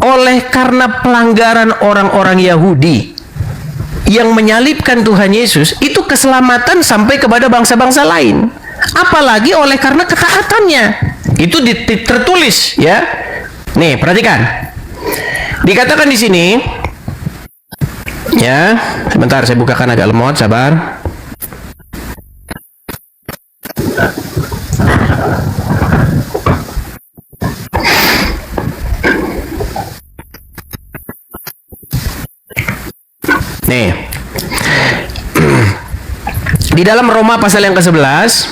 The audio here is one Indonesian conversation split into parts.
oleh karena pelanggaran orang-orang Yahudi yang menyalibkan Tuhan Yesus, itu keselamatan sampai kepada bangsa-bangsa lain. Apalagi oleh karena ketaatannya. Itu tertulis ya. Nih, perhatikan. Dikatakan di sini ya, sebentar saya bukakan agak lemot, sabar. Nih, di dalam Roma pasal yang ke-11,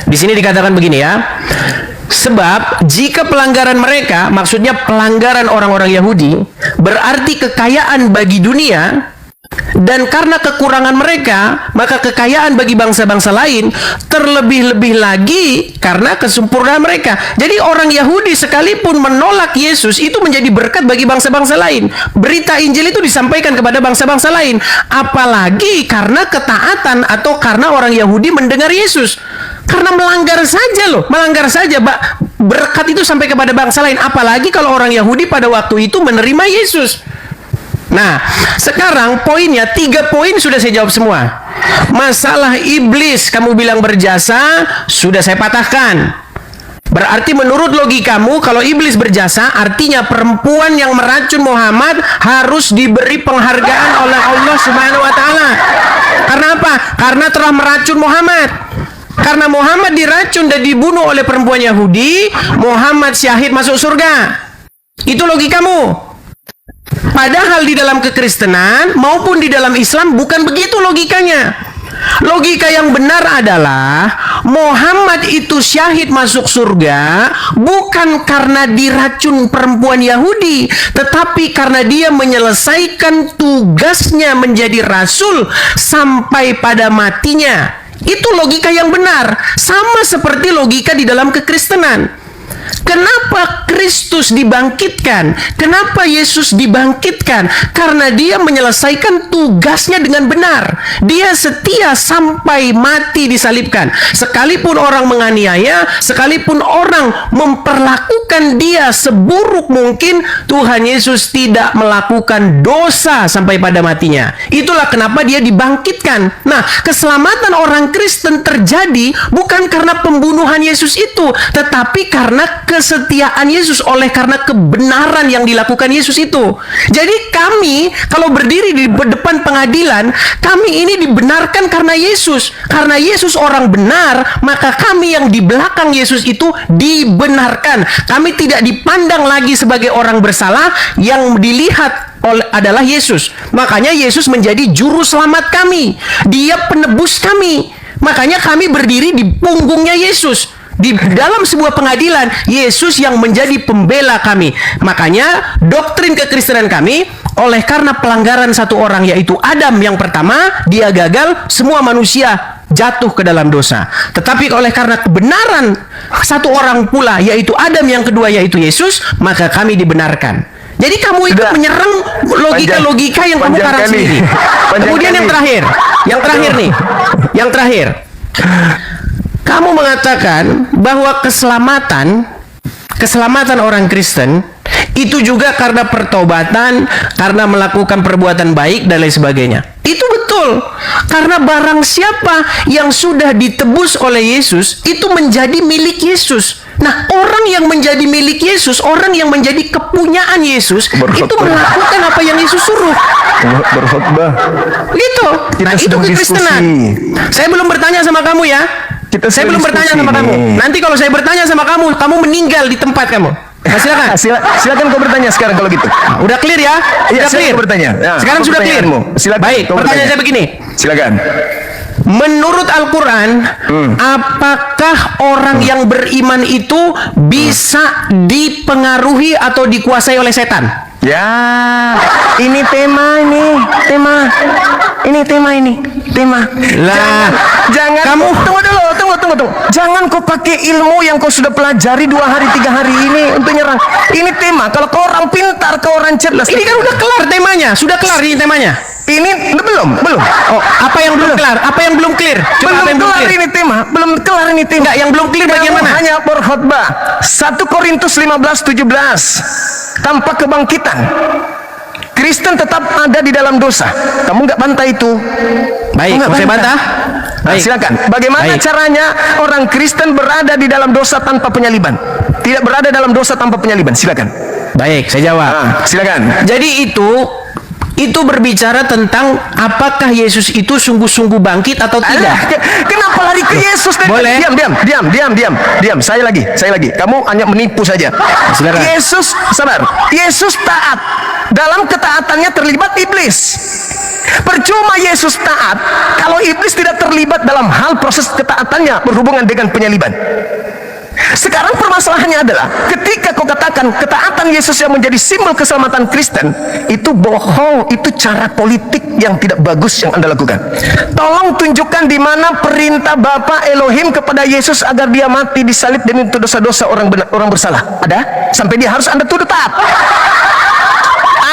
di sini dikatakan begini ya. Sebab jika pelanggaran mereka, maksudnya pelanggaran orang-orang Yahudi, berarti kekayaan bagi dunia, dan karena kekurangan mereka, maka kekayaan bagi bangsa-bangsa lain, terlebih-lebih lagi karena kesempurnaan mereka. Jadi orang Yahudi sekalipun menolak Yesus, itu menjadi berkat bagi bangsa-bangsa lain. Berita Injil itu disampaikan kepada bangsa-bangsa lain. Apalagi karena ketaatan atau karena orang Yahudi mendengar Yesus. Karena melanggar saja loh, melanggar saja, berkat itu sampai kepada bangsa lain. Apalagi kalau orang Yahudi pada waktu itu menerima Yesus. Nah, sekarang poinnya, 3 poin sudah saya jawab semua. Masalah iblis kamu bilang berjasa, sudah saya patahkan. Berarti menurut logikamu, kalau iblis berjasa, artinya perempuan yang meracun Muhammad harus diberi penghargaan oleh Allah Subhanahu wa Ta'ala. Karena apa? Karena telah meracun Muhammad. Karena Muhammad diracun dan dibunuh oleh perempuan Yahudi, Muhammad syahid masuk surga. Itu logikamu. Padahal di dalam kekristenan maupun di dalam Islam bukan begitu logikanya. Logika yang benar adalah Muhammad itu syahid masuk surga bukan karena diracun perempuan Yahudi, tetapi karena dia menyelesaikan tugasnya menjadi rasul sampai pada matinya. Itu logika yang benar. Sama seperti logika di dalam kekristenan. Kenapa Kristus dibangkitkan? Kenapa Yesus dibangkitkan? Karena dia menyelesaikan tugasnya dengan benar. Dia setia sampai mati disalibkan. Sekalipun orang menganiaya, sekalipun orang memperlakukan dia seburuk mungkin, Tuhan Yesus tidak melakukan dosa sampai pada matinya. Itulah kenapa dia dibangkitkan. Nah, keselamatan orang Kristen terjadi bukan karena pembunuhan Yesus itu, tetapi karena kesetiaan Yesus, oleh karena kebenaran yang dilakukan Yesus itu. Jadi kami kalau berdiri di depan pengadilan, kami ini dibenarkan karena Yesus. Karena Yesus orang benar, maka kami yang di belakang Yesus itu dibenarkan. Kami tidak dipandang lagi sebagai orang bersalah, yang dilihat adalah Yesus. Makanya Yesus menjadi juru selamat kami. Dia penebus kami. Makanya kami berdiri di punggungnya Yesus. Di dalam sebuah pengadilan, Yesus yang menjadi pembela kami. Makanya doktrin kekristenan kami, oleh karena pelanggaran satu orang, yaitu Adam yang pertama, dia gagal, semua manusia jatuh ke dalam dosa. Tetapi oleh karena kebenaran satu orang pula, yaitu Adam yang kedua, yaitu Yesus, maka kami dibenarkan. Jadi kamu ikut menyerang logika-logika yang kamu karang sendiri. Kemudian yang terakhir nih, yang terakhir. Kamu mengatakan bahwa keselamatan orang Kristen itu juga karena pertobatan, karena melakukan perbuatan baik dan lain sebagainya. Itu betul. Karena barang siapa yang sudah ditebus oleh Yesus, itu menjadi milik Yesus. Nah, orang yang menjadi milik Yesus, orang yang menjadi kepunyaan Yesus, itu melakukan apa yang Yesus suruh. Berkhotbah. Gitu. Nah, itu kekristenan. Saya belum bertanya sama kamu ya. Saya belum bertanya sama kamu. Nanti kalau saya bertanya sama kamu, kamu meninggal di tempat kamu. Nah, silakan. Silakan kau bertanya sekarang kalau gitu. Udah clear ya? Udah clear. Bertanya. Ya, sekarang sudah clear. Silakan. Baik, pertanyaan saya begini. Silakan. Menurut Al-Quran, apakah orang yang beriman itu bisa dipengaruhi atau dikuasai oleh setan? Ya, ini tema. Lah, jangan kamu tunggu. Jangan kau pakai ilmu yang kau sudah pelajari 2 hari 3 hari ini untuk nyerang. Ini tema. Kalau kau orang pintar, kau orang cerdas. Ini kan udah kelar temanya. Sudah kelar ini temanya. Ini belum. Oh, apa yang belum? kelar. Apa yang belum clear? Coba apa yang belum kelar clear? ini tema. Belum kelar ini tema. Enggak, yang belum clear bagian Kamu mana? hanya berkhotbah 1 Korintus 15:17. Tanpa kebangkitan Kristen tetap ada di dalam dosa. Kamu nggak bantah itu? Baik, Kamu nggak mau saya bantah? Nah, Baik. silakan. Bagaimana Baik. caranya orang Kristen berada di dalam dosa tanpa penyaliban? Tidak berada dalam dosa tanpa penyaliban. Silakan. Baik, saya jawab. Silakan. Jadi itu berbicara tentang apakah Yesus itu sungguh-sungguh bangkit atau tidak. Alah, kenapa lari ke Yesus? Boleh. Diam. Saya lagi. Kamu hanya menipu saja. Silakan. Yesus, sabar. Yesus taat. Dalam ketaatannya terlibat iblis. Percuma Yesus taat kalau iblis tidak terlibat dalam hal proses ketaatannya berhubungan dengan penyaliban. Sekarang permasalahannya adalah ketika kau katakan ketaatan Yesus yang menjadi simbol keselamatan Kristen, itu bohong, itu cara politik yang tidak bagus yang Anda lakukan. Tolong tunjukkan di mana perintah Bapa Elohim kepada Yesus agar dia mati disalib demi dosa-dosa orang bersalah. Ada? Sampai dia harus Anda tuduh taat.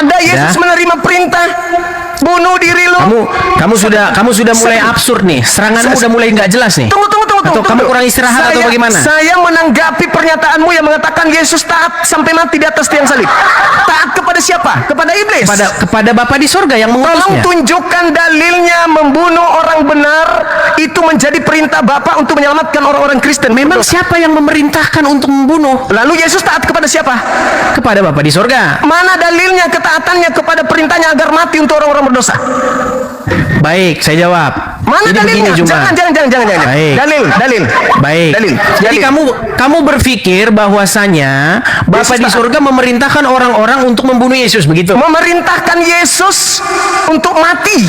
Ada Yesus menerima perintah bunuh diri lu. Kamu sudah mulai absurd nih. Seranganmu udah mulai nggak jelas nih. Tunggu. Atau kamu kurang istirahat atau bagaimana? Saya menanggapi pernyataanmu yang mengatakan Yesus taat sampai mati di atas tiang salib. Taat kepada siapa? Kepada iblis. Kepada Bapa di sorga yang Tolong mengutusnya. tunjukkan dalilnya membunuh orang benar itu menjadi perintah Bapa untuk menyelamatkan orang-orang Kristen. Memang siapa yang memerintahkan untuk membunuh? Lalu Yesus taat kepada siapa? Kepada Bapa di sorga. Mana dalilnya ketaatannya kepada perintahnya agar mati untuk orang-orang berdosa? Baik, saya jawab. Mana Jadi begini, dalilnya? Juma. Jangan. Baik. Dalil. Baik. Jadi kamu berpikir bahwasanya Bapa di surga memerintahkan orang-orang untuk membunuh Yesus, begitu? Memerintahkan Yesus untuk mati.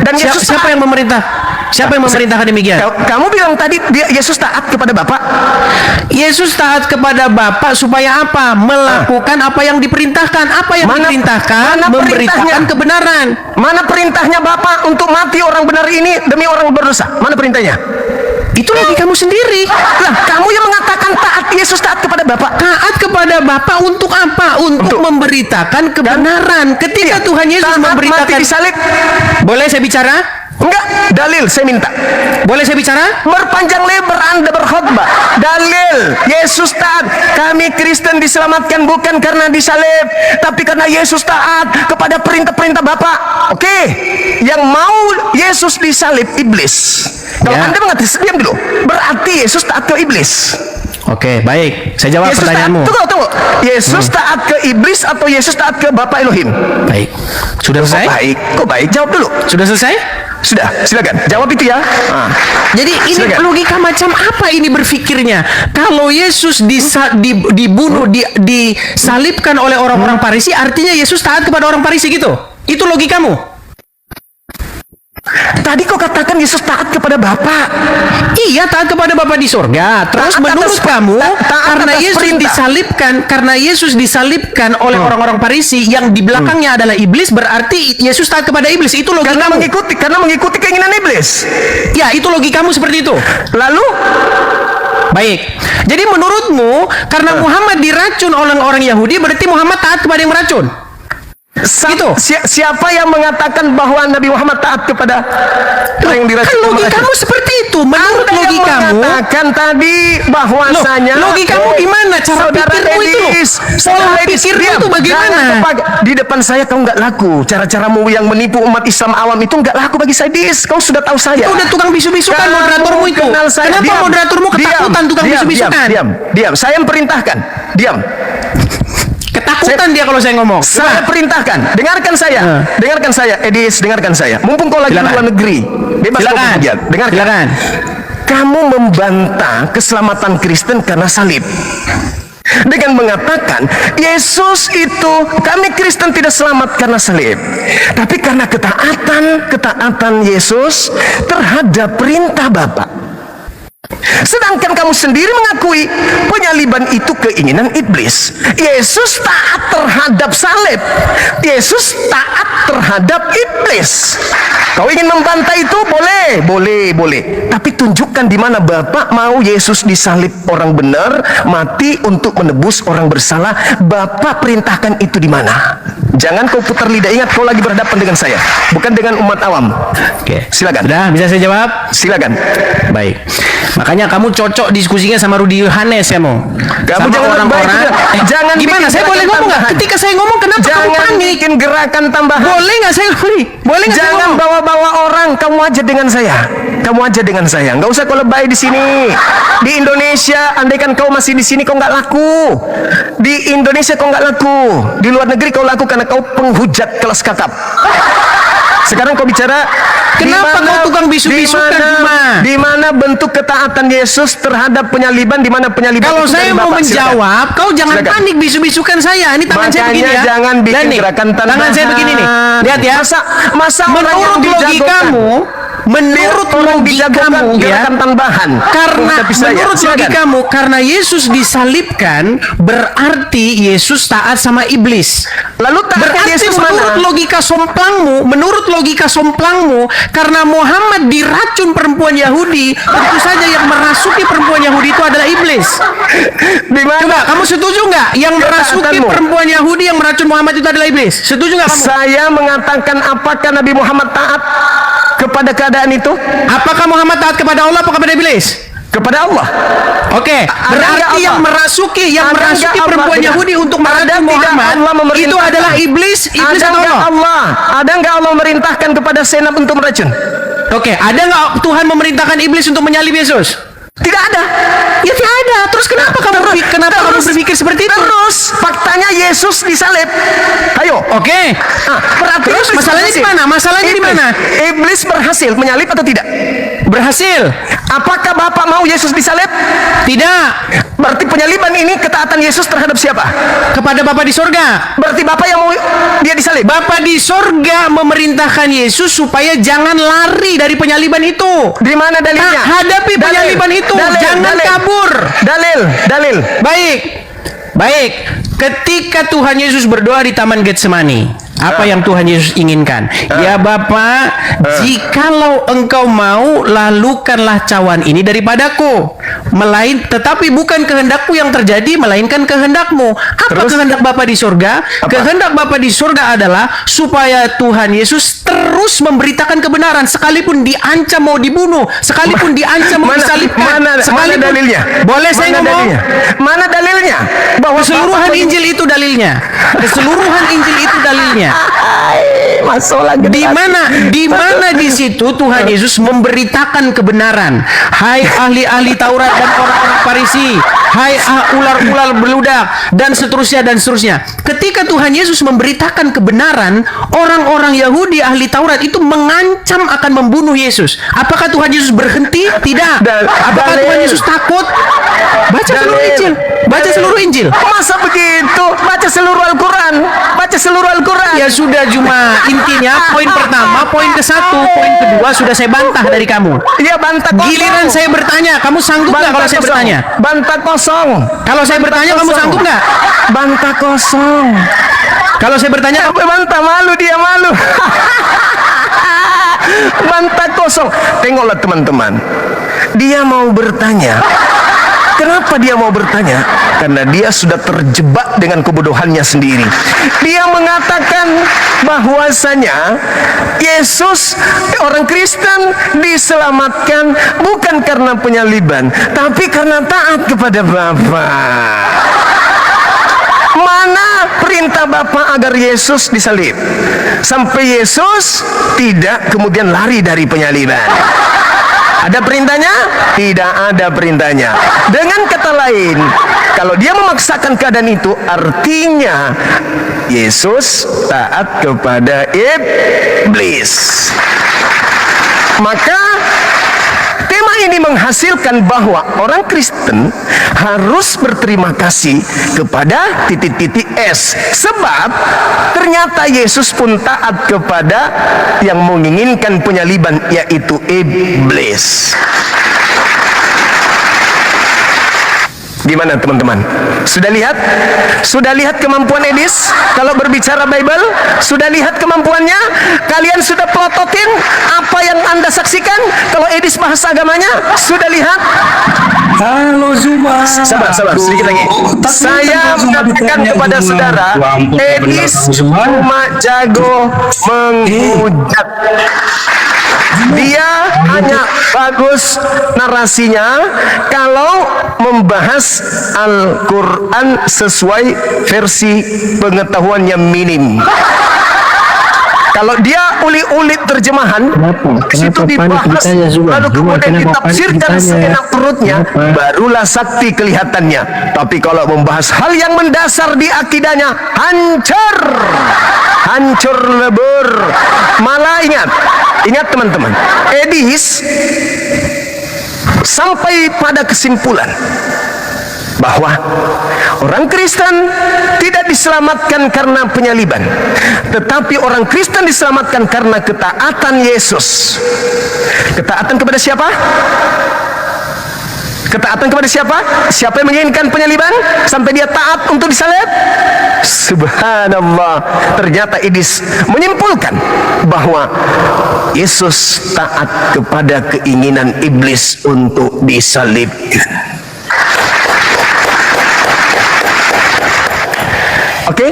Dan Yesus Siapa yang memerintah? Siapa yang memerintahkan demikian? Kamu bilang tadi Yesus taat kepada Bapa. Yesus taat kepada Bapa supaya apa? Melakukan apa yang diperintahkan. Apa yang diperintahkan? Memberitakan kebenaran. Mana perintahnya Bapa untuk mati orang benar ini demi orang berdosa? Mana perintahnya? Itu lagi kamu sendiri. Lah, kamu yang mengatakan taat Yesus taat kepada Bapa. Taat kepada Bapa untuk apa? Untuk memberitakan kebenaran. Ketika Tuhan Yesus memberitakan, mati disalib. Boleh saya bicara? Enggak, dalil saya minta. Boleh saya bicara? Berpanjang lebar Anda berkhotbah. Dalil Yesus taat. Kami Kristen diselamatkan bukan karena disalib, tapi karena Yesus taat kepada perintah-perintah Bapa. Oke. Yang mau Yesus disalib iblis. Kalau Anda mengatakan diam dulu, berarti Yesus taat ke iblis. Oke, baik. Saya jawab Yesus pertanyaanmu. Taat, tunggu. Yesus taat ke iblis atau Yesus taat ke Bapa Elohim? Baik. Sudah selesai? Kok baik? Jawab dulu. Sudah selesai? Sudah, silakan. Jawab itu ya. Jadi ini Silakan. logika macam apa ini berpikirnya? Kalau Yesus dibunuh, disalibkan oleh orang-orang Farisi, artinya Yesus taat kepada orang Farisi gitu? Itu logikamu? Tadi kau katakan Yesus taat kepada Bapa. Iya, taat kepada Bapa di sorga. Terus Taat menurut atas- kamu, taat karena atas Yesus perintah. disalibkan oleh orang-orang Farisi yang di belakangnya adalah iblis, berarti Yesus taat kepada iblis. Itu Karena logikamu. mengikuti keinginan iblis. Ya, itu logikamu seperti itu. Lalu Baik. Jadi menurutmu, karena Muhammad diracun oleh orang Yahudi, berarti Muhammad taat kepada yang meracun. Gitu. Siapa yang mengatakan bahwa Nabi Muhammad taat kepada orang yang diracun? Kan logikamu seperti itu. Menurut Anda yang logikamu, mengatakan tadi bahwasanya logikamu gimana? Cara pikirmu itu. Pola pikirmu itu bagaimana? Di depan saya kau nggak laku. Cara-caramu yang menipu umat Islam awam itu nggak laku bagi saya. Kau sudah tahu saya. Udah tukang bisu-bisukan moderatormu itu. Kenapa moderatormu ketakutan tukang bisu-bisukan? Diam. Saya yang perintahkan. Diam. Ketakutan dia kalau saya ngomong. Saya perintahkan. Dengarkan saya. Edis, dengarkan saya. Mumpung kau lagi di luar negeri. Bebas kau berbicara. Dengarkan. Silakan. Kamu membantah keselamatan Kristen karena salib. Dengan mengatakan Yesus itu, kami Kristen tidak selamat karena salib, tapi karena ketaatan Yesus terhadap perintah Bapa. Sedangkan kamu sendiri mengakui penyaliban itu keinginan iblis. Yesus taat terhadap salib. Yesus taat terhadap iblis. Kau ingin membantah itu boleh. boleh. Tapi tunjukkan di mana Bapak mau Yesus disalib orang benar, mati untuk menebus orang bersalah. Bapak perintahkan itu di mana? Jangan kau putar lidah. Ingat, kau lagi berhadapan dengan saya, bukan dengan umat awam. Oke. Silakan. Sudah, bisa saya jawab? Silakan. Baik. Makanya kamu cocok diskusinya sama Rudi Yohanes ya, Mo. Kamu Sama jangan orang-orang. baik, jangan Gimana? bikin Saya boleh gerakan ngomong nggak? tambahan. Ketika saya ngomong, kenapa kamu Jangan panik? bikin gerakan tambahan. Boleh nggak saya ngomong? Boleh nggak saya Jangan ngomong? bawa-bawa orang. Kamu aja dengan saya. Kamu aja dengan saya. Nggak usah kau lebay di sini. Di Indonesia, andaikan kau masih di sini, kau nggak laku. Di Indonesia kau nggak laku. Di luar negeri kau laku karena kau penghujat kelas kakap. Sekarang kau bicara. Kenapa kau tukang bisu-bisukan, Juma? Di mana bentuk ketaatan Yesus terhadap penyaliban? Di mana penyaliban? Kalau itu saya dari mau Bapak? menjawab, kau jangan Silakan. panik bisu-bisukan saya. Ini tangan saya Makanya begini ya. jangan bikin Dan nih, gerakan tambahan. tangan saya begini nih. Lihat ya. Masa orang yang Menurut dijagokan. logikamu, menurut Orang dijagokan logikamu ya, gerakan tambahan. karena Menghadapi saya. menurut Silakan. logikamu, karena Yesus disalibkan, berarti Yesus taat sama iblis. Lalu taatnya Berarti Yesus menurut logika somplangmu, karena Muhammad diracun perempuan Yahudi, tentu saja yang merasuki perempuan Yahudi itu adalah iblis. Di mana? Coba kamu setuju nggak? Yang merasuki Ketaatanmu. perempuan Yahudi yang meracun Muhammad itu adalah iblis. Setuju nggak kamu? Saya mengatakan, apakah Nabi Muhammad taat kepada keadaan itu? Apakah Muhammad taat kepada Allah atau kepada iblis? Kepada Allah. Oke, nggak berarti Allah? yang merasuki Ada nggak Allah? perempuan Tidak. Yahudi untuk Ada meracun tidak Muhammad Allah memerintahkan? itu adalah iblis Ada atau nggak Allah? Allah? Ada nggak Allah memerintahkan kepada Senap untuk meracun? Oke, ada nggak Tuhan memerintahkan iblis untuk menyalib Yesus? Tidak ada. Ya tidak ada. Terus kenapa kamu berpikir seperti itu? Terus faktanya Yesus disalib. Ayo. Oke. Berarti Terus iblis masalahnya berhasil. di mana? Masalahnya di mana? Iblis berhasil menyalib atau tidak? Berhasil? Apakah Bapak mau Yesus disalib? Tidak. Berarti penyaliban ini ketaatan Yesus terhadap siapa? Kepada Bapa di sorga. Berarti Bapak yang mau dia disalib? Bapa di sorga memerintahkan Yesus supaya jangan lari dari penyaliban itu. Di mana dalilnya? Hadapi penyaliban itu. Jangan kabur. Dalil. Baik. Ketika Tuhan Yesus berdoa di Taman Getsemani, apa yang Tuhan Yesus inginkan? Ya Bapa, jikalau engkau mau, lalukanlah cawan ini daripadaku. Tetapi bukan kehendakku yang terjadi, melainkan kehendakmu. Apa Terus? kehendak Bapa di surga? Kehendak Bapa di surga adalah supaya Tuhan Yesus terus memberitakan kebenaran, sekalipun diancam mau dibunuh, sekalipun diancam mau disalibkan, mana dalilnya? Boleh saya ngomong? Dalilnya? Mana dalilnya? Bahwa Keseluruhan Bapak- Injil itu dalilnya. Keseluruhan Injil itu dalilnya. Masuk lagi. Di mana di situ Tuhan Yesus memberitakan kebenaran. Hai ahli-ahli Taurat dan orang-orang Farisi, hai ular-ular beludak dan seterusnya. Ketika Tuhan Yesus memberitakan kebenaran, orang-orang Yahudi ahli Taurat itu mengancam akan membunuh Yesus. Apakah Tuhan Yesus berhenti? Tidak. Apakah Dalil. Tuhan Yesus takut? Baca seluruh Dalil. Injil. Baca seluruh Injil. Masa begitu? Baca seluruh Al-Quran. Ya sudah, Juma. Intinya poin pertama, poin ke-1, poin kedua sudah saya bantah dari kamu. Iya, bantah kosong. Giliran saya bertanya, kamu sanggup nggak kalau saya kosong. bertanya? Bantah kosong. Kalau saya bertanya, kamu sanggup nggak? Bantah kosong. Kalau saya bertanya, Bantah, malu dia, malu. Bantah kosong. Tengoklah teman-teman. Dia mau bertanya. Kenapa dia mau bertanya? Karena dia sudah terjebak dengan kebodohannya sendiri. Dia mengatakan bahwasanya Yesus, orang Kristen, diselamatkan bukan karena penyaliban, tapi karena taat kepada Bapa. Mana perintah Bapa agar Yesus disalib? Sampai Yesus tidak kemudian lari dari penyaliban. Ada perintahnya? Tidak ada perintahnya. Dengan kata lain, kalau dia memaksakan keadaan itu, artinya Yesus taat kepada iblis. Maka tema ini menghasilkan bahwa orang Kristen harus berterima kasih kepada titik-titik S. Sebab ternyata Yesus pun taat kepada yang menginginkan penyaliban, yaitu iblis. Gimana teman-teman? Sudah lihat? Sudah lihat kemampuan Edis? Kalau berbicara Bible, sudah lihat kemampuannya? Kalian sudah pelototin apa yang Anda saksikan? Kalau Edis bahasa agamanya, sudah lihat? Halo Zuma. Sabar, sedikit lagi. Saya mengatakan kepada saudara, Edis cuma jago menghujat. Dia hanya bagus narasinya kalau membahas Al-Quran sesuai versi pengetahuannya minim. Kalau dia ulik-ulik terjemahan, situ dibahas, lalu kemudian ditafsirkan seenak perutnya, barulah sakti kelihatannya. Tapi kalau membahas hal yang mendasar di akidahnya, hancur lebur. Malah ingat teman-teman, Edis sampai pada kesimpulan bahwa orang Kristen tidak diselamatkan karena penyaliban, tetapi orang Kristen diselamatkan karena ketaatan Yesus. Ketaatan kepada siapa? Ketaatan kepada siapa? Siapa yang menginginkan penyaliban sampai dia taat untuk disalib? Subhanallah. Ternyata Edis menyimpulkan bahwa Yesus taat kepada keinginan iblis untuk disalibkan. Oke,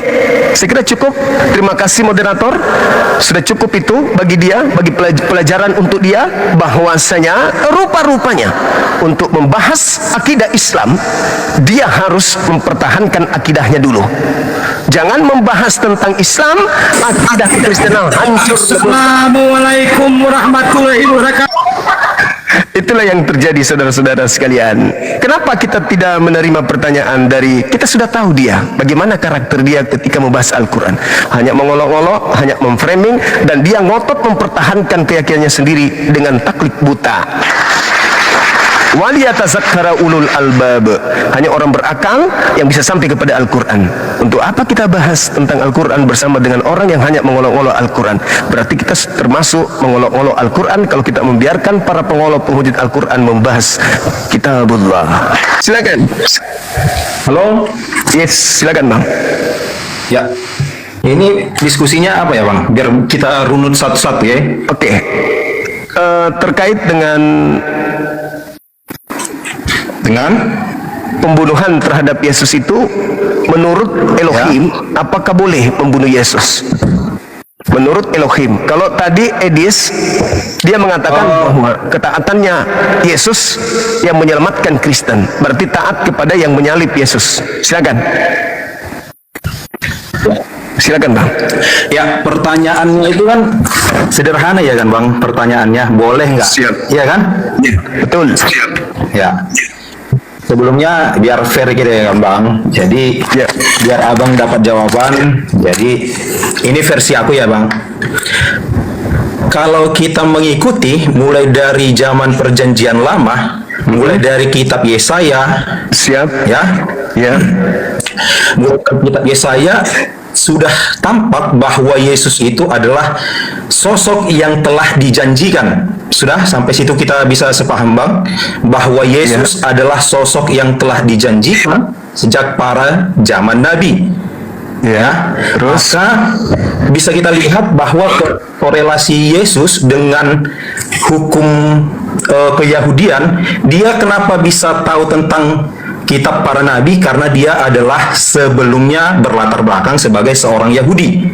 saya kira cukup. Terima kasih moderator. Sudah cukup itu bagi dia, bagi pelajaran untuk dia, bahwasanya rupa-rupanya untuk membahas akidah Islam, dia harus mempertahankan akidahnya dulu. Jangan membahas tentang Islam, akidah Kristenan hancur. Assalamualaikum warahmatullahi wabarakatuh. Itulah yang terjadi saudara-saudara sekalian. Kenapa kita tidak menerima pertanyaan dari, kita sudah tahu dia, bagaimana karakter dia ketika membahas Al-Quran. Hanya mengolok-olok, hanya memframing, dan dia ngotot mempertahankan keyakinannya sendiri dengan taklid buta. Waliyatazakkara ulul albab. Hanya orang berakal yang bisa sampai kepada Al-Quran. Untuk apa kita bahas tentang Al-Quran bersama dengan orang yang hanya mengolok-olok Al-Quran? Berarti kita termasuk mengolok-olok Al-Quran kalau kita membiarkan para pengolok penghujat Al-Quran membahas kitabullah. Silakan. Halo? Yes, silakan Bang. Ya. Ini diskusinya apa ya Bang? Biar kita runut satu-satu ya. Oke. Terkait dengan pembunuhan terhadap Yesus itu, menurut Elohim, apakah boleh membunuh Yesus? Menurut Elohim. Kalau tadi Edis, dia mengatakan bahwa ketaatannya Yesus yang menyelamatkan Kristen, berarti taat kepada yang menyalib Yesus. Silakan. Silakan Bang. Ya, pertanyaannya itu kan sederhana ya kan Bang? Pertanyaannya, boleh nggak? Siap. Iya kan? Ya, betul. Siap. Ya. Sebelumnya biar fair gitu ya kan Bang. Jadi biar Abang dapat jawaban. Jadi ini versi aku ya Bang. Kalau kita mengikuti mulai dari zaman Perjanjian Lama, mulai dari kitab Yesaya, siap ya, ya, mulai dari kitab Yesaya sudah tampak bahwa Yesus itu adalah sosok yang telah dijanjikan. Sudah sampai situ kita bisa sepaham Bang, bahwa Yesus adalah sosok yang telah dijanjikan sejak para zaman Nabi. Ya, terus maka bisa kita lihat bahwa korelasi Yesus dengan hukum keyahudian, dia kenapa bisa tahu tentang kitab para nabi? Karena dia adalah sebelumnya berlatar belakang sebagai seorang Yahudi,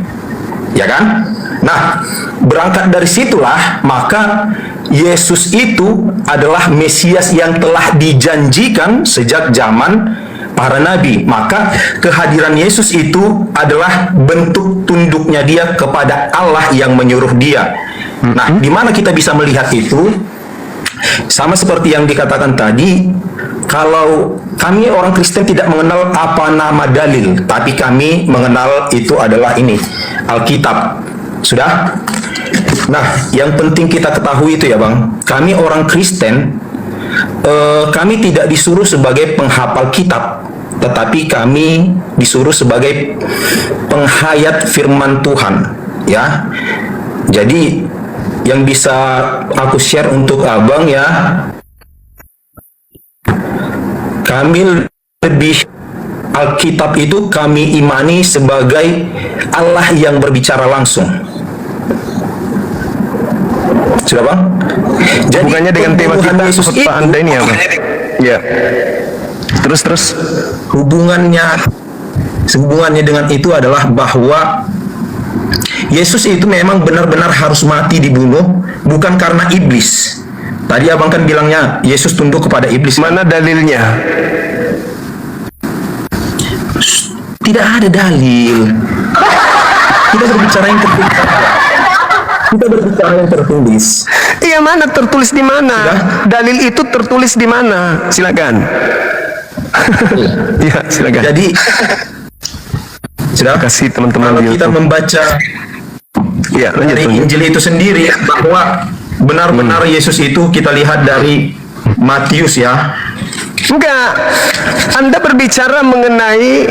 ya kan? Nah, berangkat dari situlah maka Yesus itu adalah Mesias yang telah dijanjikan sejak zaman para nabi. Maka kehadiran Yesus itu adalah bentuk tunduknya dia kepada Allah yang menyuruh dia. Nah, di mana kita bisa melihat itu? Sama seperti yang dikatakan tadi, kalau kami orang Kristen tidak mengenal apa nama dalil, tapi kami mengenal itu adalah ini, Alkitab. Sudah? Nah, yang penting kita ketahui itu ya Bang, kami orang Kristen, kami tidak disuruh sebagai penghafal kitab, tetapi kami disuruh sebagai penghayat firman Tuhan, ya. Jadi yang bisa aku share untuk Abang ya, kami lebih Alkitab itu kami imani sebagai Allah yang berbicara langsung. Sudah Bang? Jadi Hubungannya dengan tema kita pembunuhan Yesus itu, khotbah Anda ini apa? Ya. Terus. Hubungannya dengan itu adalah bahwa Yesus itu memang benar-benar harus mati dibunuh, bukan karena iblis. Tadi abang kan bilangnya Yesus tunduk kepada iblis. Mana dalilnya? Tidak ada dalil. Kita berbicara yang tertulis. Kita berbicara yang tertulis. Iya, mana tertulis di mana? Sudah? Dalil itu tertulis di mana? Silakan. Iya, silakan. Jadi sudah Kasih teman-teman kalau di kita YouTube. membaca Iya, lanjut. dari Injil itu sendiri bahwa benar-benar Yesus itu kita lihat dari Matius ya. Enggak. Anda berbicara mengenai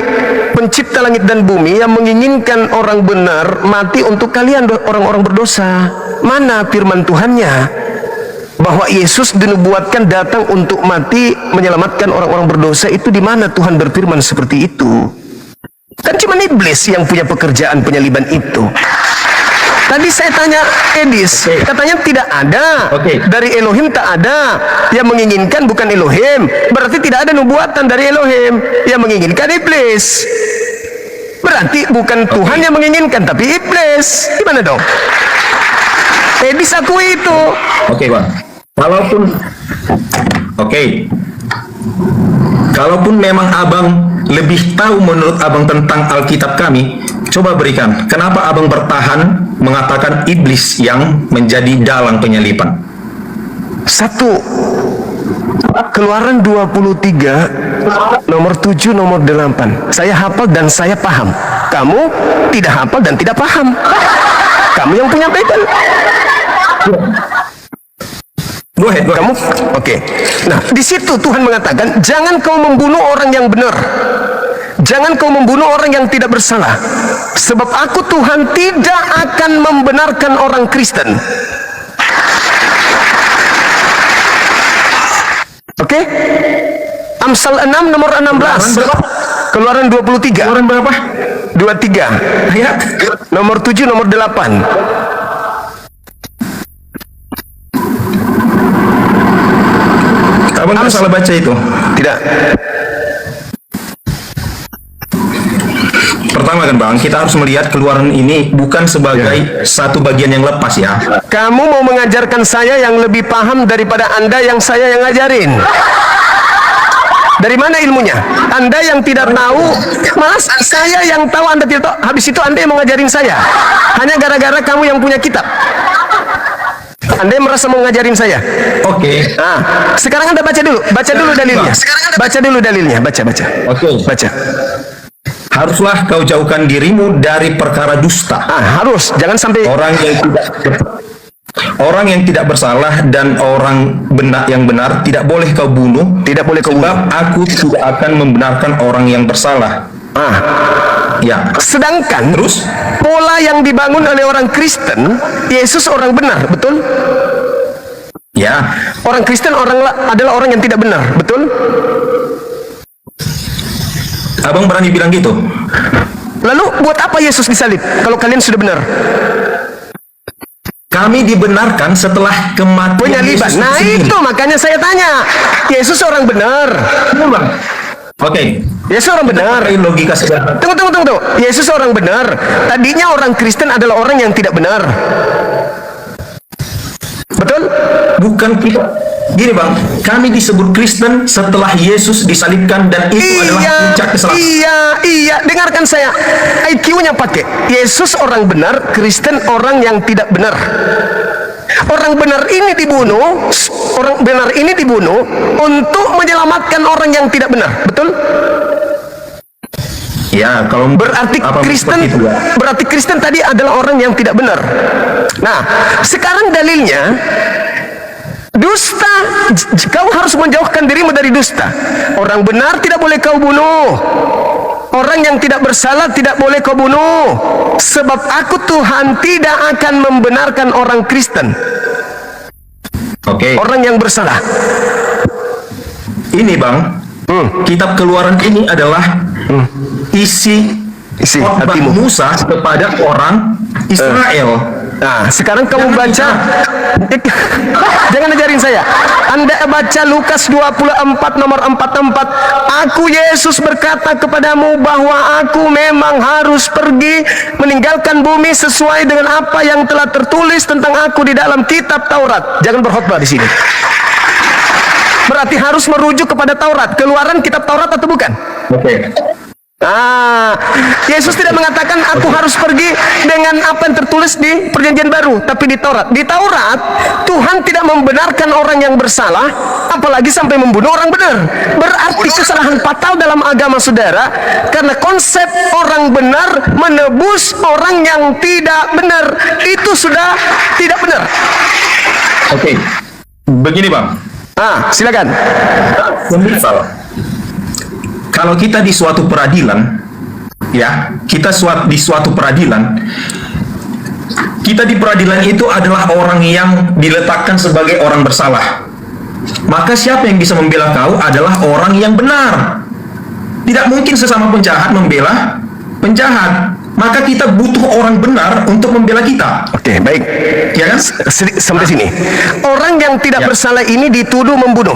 pencipta langit dan bumi yang menginginkan orang benar mati untuk kalian orang-orang berdosa. Mana firman Tuhannya? Bahwa Yesus dinubuatkan datang untuk mati menyelamatkan orang-orang berdosa, itu di mana Tuhan berfirman seperti itu? Kan cuma iblis yang punya pekerjaan penyaliban itu. Tadi saya tanya Edis, katanya tidak ada. Dari Elohim tak ada. Yang menginginkan bukan Elohim. Berarti tidak ada nubuatan dari Elohim. Yang menginginkan iblis. Berarti bukan Tuhan yang menginginkan, tapi iblis. Gimana dong? Edis akui itu. Oke Bang. Kalaupun memang abang lebih tahu menurut abang tentang Alkitab kami, coba berikan. Kenapa abang bertahan mengatakan iblis yang menjadi dalang penyaliban? 1 Keluaran 23 nomor 7 nomor 8. Saya hafal dan saya paham. Kamu tidak hafal dan tidak paham. Kamu yang punya Bible. Go ahead. Kamu oke. Nah, di situ Tuhan mengatakan, jangan kau membunuh orang yang benar. Jangan kau membunuh orang yang tidak bersalah. Sebab aku Tuhan tidak akan membenarkan orang Kristen. Oke? Amsal 6 nomor 16. Keluaran 23. Keluaran berapa? 23. Ayat Nomor 7 nomor 8. abang nggak salah baca itu. Tidak. Pertama kan Bang, kita harus melihat Keluaran ini bukan sebagai satu bagian yang lepas ya. Kamu mau mengajarkan saya yang lebih paham daripada Anda yang saya yang ngajarin. Dari mana ilmunya? Anda yang tidak tahu, malah saya yang tahu, Anda tidak tahu. Habis itu Anda yang mengajarin saya. Hanya gara-gara kamu yang punya kitab. Anda yang merasa mau ngajarin saya. Oke. Nah, sekarang Anda baca dulu dalilnya. Baca dulu dalilnya, baca. Oke. Baca. Haruslah kau jauhkan dirimu dari perkara dusta. Harus, jangan sampai Orang yang tidak bersalah dan orang yang benar tidak boleh kau bunuh. tidak boleh kau Sebab aku tidak akan membenarkan orang yang bersalah. Ya. Sedangkan Terus? pola yang dibangun oleh orang Kristen, Yesus orang benar, betul? Ya. Orang Kristen adalah orang yang tidak benar, betul? Abang berani bilang gitu? Lalu buat apa Yesus disalib kalau kalian sudah benar? Kami dibenarkan setelah kematian Penyaliban. Yesus Nah sendiri. itu makanya saya tanya, Yesus orang benar. Oke. Yesus orang benar. Pakai logika sederhana. Tunggu. Yesus orang benar. Tadinya orang Kristen adalah orang yang tidak benar. Betul? Bukan kita. Gini Bang, kami disebut Kristen setelah Yesus disalibkan dan itu adalah puncak keselamatan. Iya, dengarkan saya. IQ-nya pakai. Yesus orang benar, Kristen orang yang tidak benar. Orang benar ini dibunuh untuk menyelamatkan orang yang tidak benar. Betul? Ya, kalau Berarti Kristen tadi adalah orang yang tidak benar. Nah, sekarang dalilnya dusta, kau harus menjauhkan dirimu dari dusta. Orang benar tidak boleh kau bunuh. Orang yang tidak bersalah tidak boleh kau bunuh. Sebab aku Tuhan tidak akan membenarkan orang Kristen. Oke. Orang yang bersalah. Ini Bang, Kitab Keluaran ini adalah isi khotbah hatimu. Musa kepada orang Israel. Nah, sekarang kamu baca. Jangan ajarin saya. Anda baca Lukas 24 nomor 44. Aku Yesus berkata kepadamu bahwa aku memang harus pergi meninggalkan bumi sesuai dengan apa yang telah tertulis tentang aku di dalam kitab Taurat. Jangan berkhotbah di sini. Berarti harus merujuk kepada Taurat. Keluaran kitab Taurat atau bukan? Oke. Yesus tidak mengatakan aku harus pergi dengan apa yang tertulis di Perjanjian Baru, tapi di Taurat. Di Taurat, Tuhan tidak membenarkan orang yang bersalah, apalagi sampai membunuh orang benar. Berarti kesalahan fatal dalam agama saudara, karena konsep orang benar menebus orang yang tidak benar. Itu sudah tidak benar. Oke. Begini, Bang. Silakan. Semisal, kalau kita di suatu peradilan, ya, di suatu peradilan, kita di peradilan itu adalah orang yang diletakkan sebagai orang bersalah. Maka siapa yang bisa membela kau adalah orang yang benar. Tidak mungkin sesama penjahat membela penjahat. Maka kita butuh orang benar untuk membela kita. Oke, baik. Ya kan? Sampai sini. Orang yang tidak bersalah ini dituduh membunuh.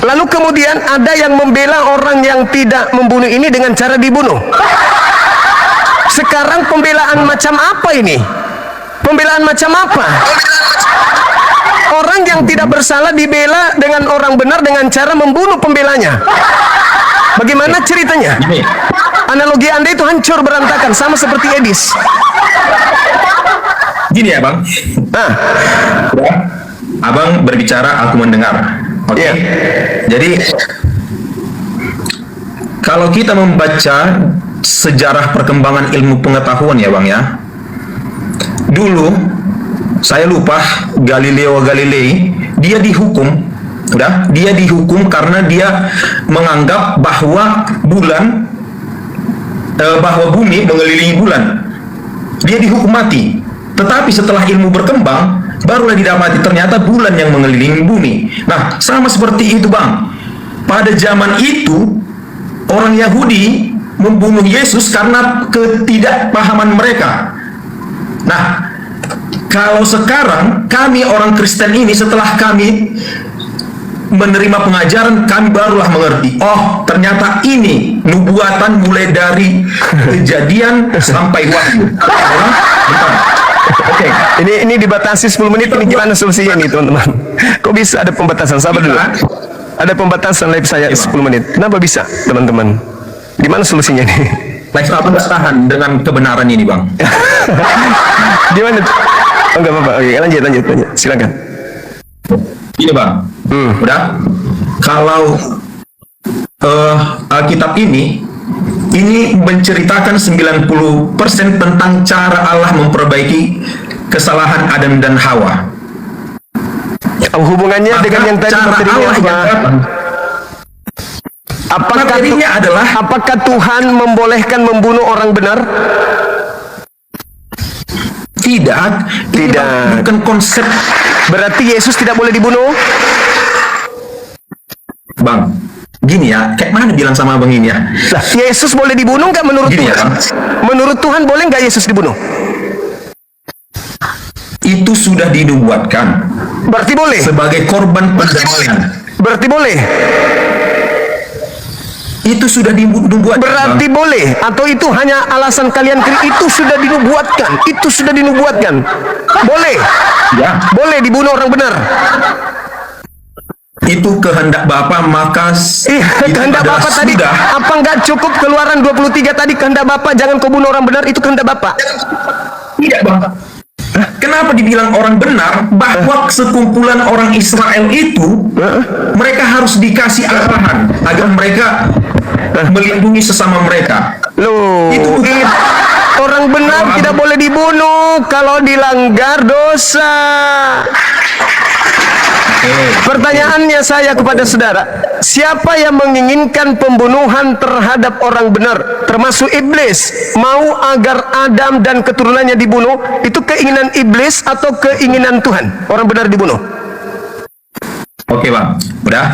Lalu kemudian ada yang membela orang yang tidak membunuh ini dengan cara dibunuh. Sekarang pembelaan macam apa ini? Pembelaan macam apa? Orang yang tidak bersalah dibela dengan orang benar dengan cara membunuh pembelanya. Bagaimana ceritanya? Analogi Anda itu hancur berantakan, sama seperti Edis. Gini ya, Bang. Abang berbicara, aku mendengar. Oke. Jadi kalau kita membaca sejarah perkembangan ilmu pengetahuan ya, Bang ya. Dulu saya lupa Galileo Galilei, dia dihukum. Dia dihukum karena dia menganggap bahwa bumi mengelilingi bulan. Dia dihukum mati. Tetapi setelah ilmu berkembang, barulah didapati ternyata bulan yang mengelilingi bumi. Nah, sama seperti itu, Bang. Pada zaman itu, orang Yahudi membunuh Yesus karena ketidakpahaman mereka. Nah, kalau sekarang kami orang Kristen ini, setelah kami menerima pengajaran, kami barulah mengerti, oh ternyata ini nubuatan mulai dari Kejadian sampai Wahyu. Oke, ini dibatasi 10 menit. Ini gimana solusinya nih, teman-teman? Kok bisa ada pembatasan? Sabar dulu. Ada pembatasan live saya 10 menit. Kenapa bisa, teman-teman? Gimana solusinya nih? Live apa nggak tahan dengan kebenaran ini, Bang? Gimana? Oh, nggak apa-apa. Oke, lanjut. Silakan. Ini, Bang. Udah. Kalau Alkitab ini menceritakan 90% tentang cara Allah memperbaiki kesalahan Adam dan Hawa. Hubungannya Maka dengan yang tadi materinya apa? Materinya adalah, apakah Tuhan membolehkan membunuh orang benar? Tidak. Bukan konsep. Berarti Yesus tidak boleh dibunuh? Bang, gini ya, kayak mana bilang sama Abang ini ya? Nah, Yesus boleh dibunuh nggak menurut Gini Tuhan? ya, Menurut Tuhan boleh nggak Yesus dibunuh? Itu sudah dinubuatkan. Berarti boleh? Sebagai korban perdamaian. Berarti boleh? Itu sudah dinubuatkan. Berarti Bang. boleh? Atau itu hanya alasan kalian? Itu sudah dinubuatkan. Itu sudah dinubuatkan. Boleh? Ya. Boleh dibunuh orang benar? Itu kehendak Bapa, maka itu kehendak adalah Bapak tadi. sudah. Apa nggak cukup Keluaran 23 tadi, kehendak Bapak jangan kau bunuh orang benar, itu kehendak Bapak? Tidak, Bang. Kenapa dibilang orang benar? Bahwa sekumpulan orang Israel itu mereka harus dikasih arahan agar mereka melindungi sesama mereka. Loh, Itu bukan. orang benar tidak boleh dibunuh kalau dilanggar dosa. Pertanyaannya saya kepada saudara, siapa yang menginginkan pembunuhan terhadap orang benar, termasuk iblis, mau agar Adam dan keturunannya dibunuh? Itu keinginan iblis atau keinginan Tuhan orang benar dibunuh? Oke bang, udah.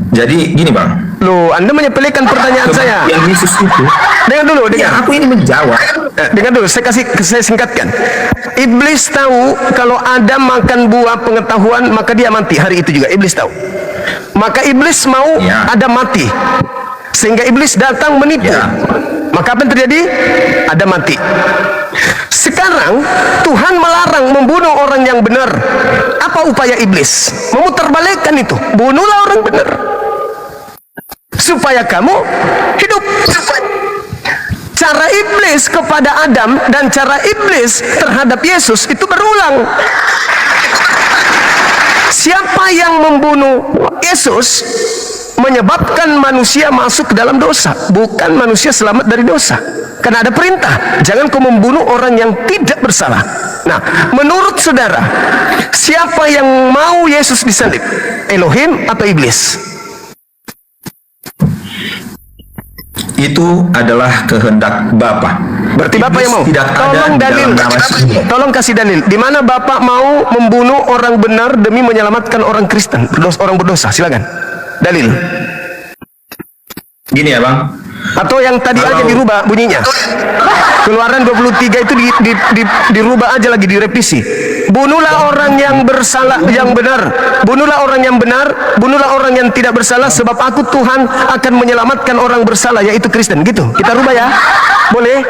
Jadi gini bang, Loh, Anda menyepelekan pertanyaan saya. yang Yesus itu, Dengar dulu, ya dengar. aku ini menjawab. Dengar dulu, saya singkatkan. Iblis tahu kalau Adam makan buah pengetahuan maka dia mati. Hari itu juga Iblis tahu. Maka Iblis mau Ya. Adam mati. Sehingga Iblis datang menipu. Ya. Maka apa yang terjadi? Adam mati. Sekarang Tuhan melarang membunuh orang yang benar. Apa upaya iblis? Memutarbalikkan itu. Bunuhlah orang benar supaya kamu hidup. Cara iblis kepada Adam dan cara iblis terhadap Yesus itu berulang. Siapa yang membunuh Yesus menyebabkan manusia masuk ke dalam dosa, bukan manusia selamat dari dosa. Karena ada perintah, jangan kau membunuh orang yang tidak bersalah. Nah, menurut saudara, siapa yang mau Yesus disalib? Elohim atau iblis? Itu adalah kehendak Bapa. Berarti Bapak yang mau. Tidak ada Tolong di dalil. dalam nama Tuhan. Tolong kasih dalil. Di mana Bapak mau membunuh orang benar demi menyelamatkan orang Kristen, orang berdosa? Silakan. Dalil. Gini ya bang, Atau yang tadi aja dirubah bunyinya. Keluaran 23 itu dirubah aja lagi, direvisi. Bunuhlah orang yang bersalah, yang benar. Bunuhlah orang yang benar, bunuhlah orang yang tidak bersalah, sebab aku Tuhan akan menyelamatkan orang bersalah, yaitu Kristen. Gitu. Kita rubah ya. Boleh?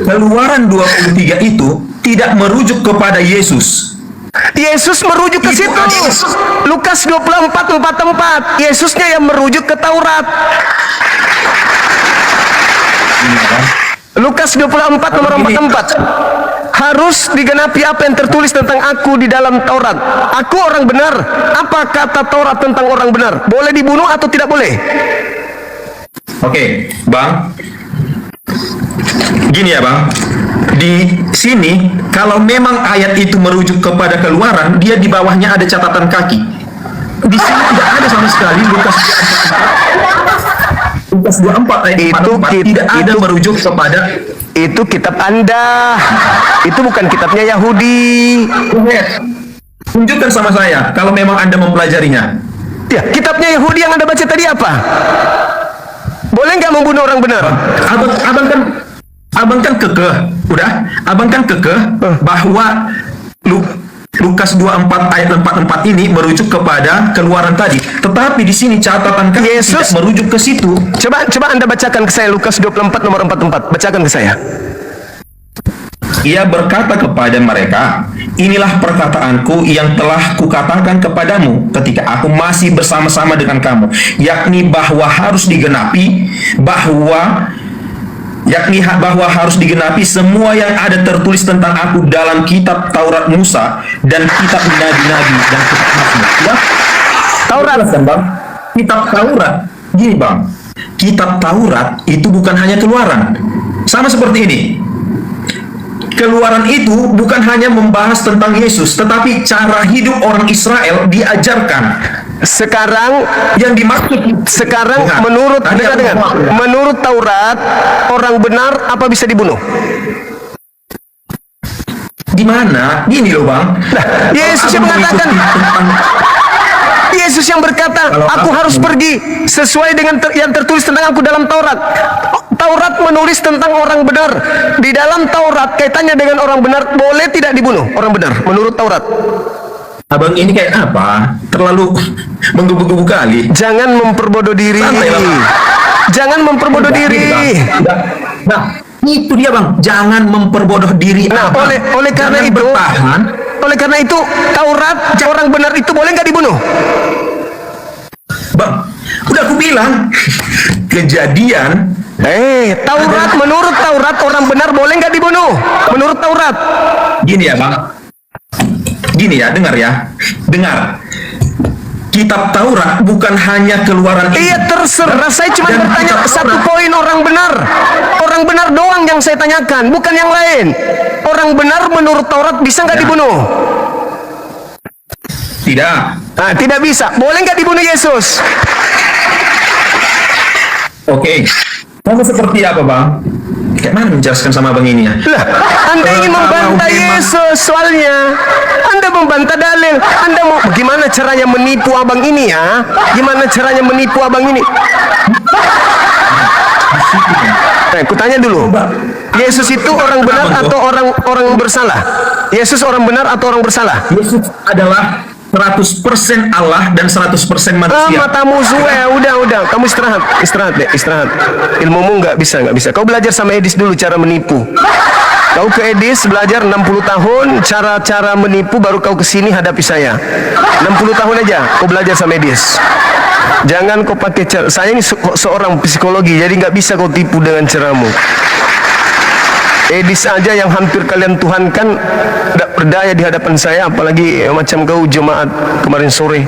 Keluaran 23 itu tidak merujuk kepada Yesus. Yesus merujuk ke situ. Lukas 24:44. Yesusnya yang merujuk ke Taurat. Lukas 24 nomor 44. Harus digenapi apa yang tertulis tentang aku di dalam Taurat. Aku orang benar. Apa kata Taurat tentang orang benar? Boleh dibunuh atau tidak boleh? Oke, bang. Gini ya bang, di sini kalau memang ayat itu merujuk kepada Keluaran, dia di bawahnya ada catatan kaki. Di sini tidak ada sama sekali Lukas 24 ayat 44 tidak ada merujuk kepada. Itu kitab Anda. Itu bukan kitabnya Yahudi. Tunjukkan sama saya kalau memang Anda mempelajarinya. Ya, kitabnya Yahudi yang Anda baca tadi apa? Boleh nggak membunuh orang benar? Abang kan kekeh, udah. Abang kan kekeh bahwa Lukas 24 ayat 44 ini merujuk kepada Keluaran tadi. Tetapi di sini catatan kaki Yesus tidak merujuk ke situ. Coba Anda bacakan ke saya Lukas 24 nomor 44. Bacakan ke saya. Ia berkata kepada mereka, inilah perkataanku yang telah kukatakan kepadamu ketika aku masih bersama-sama dengan kamu, yakni bahwa harus digenapi harus digenapi semua yang ada tertulis tentang aku dalam kitab Taurat Musa dan kitab Nabi-Nabi dan kitab Mazmur. Ya? Taurat kan bang? Kitab Taurat. Gini bang, kitab Taurat itu bukan hanya Keluaran. Sama seperti ini. Keluaran itu bukan hanya membahas tentang Yesus, tetapi cara hidup orang Israel diajarkan. Sekarang Yang dimaksud menurut Taurat, orang benar apa bisa dibunuh? di mana? Gini loh bang. Yesus yang mengatakan, Yesus yang berkata, aku harus pergi sesuai dengan yang tertulis tentang aku dalam Taurat. Taurat menulis tentang orang benar. Di dalam Taurat kaitannya dengan orang benar, boleh tidak dibunuh orang benar menurut Taurat? Abang ini kayak apa? Terlalu menggebu-gebu kali. Jangan memperbodoh diri. Santai lah, Bang. Jangan memperbodoh diri. Nah, itu dia bang. Jangan memperbodoh diri. Nah, oleh karena Jangan itu, bertahan. oleh karena itu, Taurat orang benar itu boleh nggak dibunuh? Bang, udah aku bilang. Kejadian. Taurat, menurut Taurat orang benar boleh nggak dibunuh? Menurut Taurat. Gini ya bang. Gini ya, dengar ya. Dengar. Kitab Taurat bukan hanya Keluaran ini. Iya, terserah. Saya cuma Dan bertanya kitab satu Taurat. poin, orang benar. Orang benar doang yang saya tanyakan, bukan yang lain. Orang benar menurut Taurat bisa nggak Ya. dibunuh? Tidak. Nah, tidak bisa. Boleh nggak dibunuh Yesus? Oke. Kamu seperti apa bang? Kayak mana menjelaskan sama bang ini ya? Lah, Anda ingin Kalau membantah memang- Yesus soalnya. Anda membantah dalil. Anda mau gimana caranya menipu abang ini ya? Gimana caranya menipu abang ini? Kutanya dulu. Yesus itu orang benar atau orang bersalah? Yesus orang benar atau orang bersalah? Yesus adalah 100% Allah dan 100% manusia. Matamu suwe, udah. Kamu istirahat deh. Ilmumu nggak bisa. Kau belajar sama Edis dulu cara menipu. Kau ke Edis belajar 60 tahun cara menipu, baru kau kesini hadapi saya. 60 tahun aja kau belajar sama Edis. Jangan kau pakai cara. Saya ini seorang psikologi, jadi nggak bisa kau tipu dengan caramu. Edis aja yang hampir kalian tuhankan tidak berdaya di hadapan saya, apalagi macam kau jemaat kemarin sore.